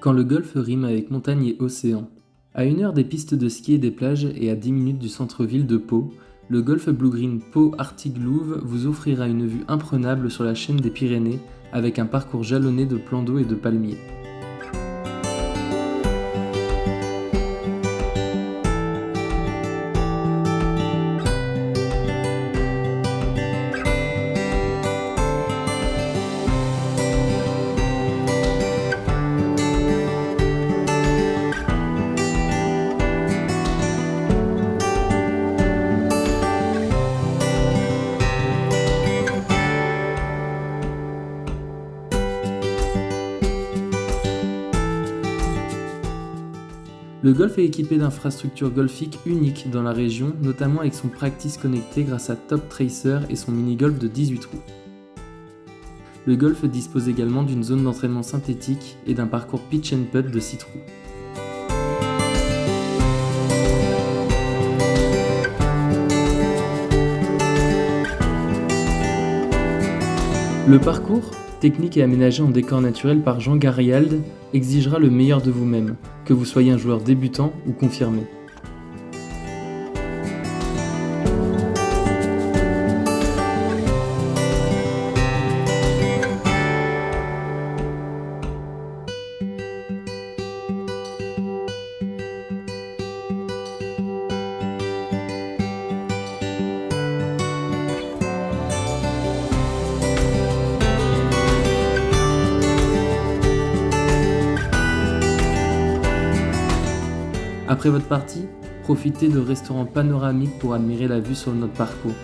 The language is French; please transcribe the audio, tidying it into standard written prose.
Quand le golf rime avec montagne et océan. À 1 heure des pistes de ski et des plages et à 10 minutes du centre-ville de Pau, le golf Blue Green Pau Arctic Louvre vous offrira une vue imprenable sur la chaîne des Pyrénées avec un parcours jalonné de plans d'eau et de palmiers. Le golf est équipé d'infrastructures golfiques uniques dans la région, notamment avec son practice connecté grâce à Top Tracer et son mini-golf de 18 trous. Le golf dispose également d'une zone d'entraînement synthétique et d'un parcours pitch and putt de 6 trous. Le parcours, technique et aménagé en décor naturel par Jean Gariald, exigera le meilleur de vous-même, que vous soyez un joueur débutant ou confirmé. Après votre partie, profitez de restaurants panoramiques pour admirer la vue sur notre parcours.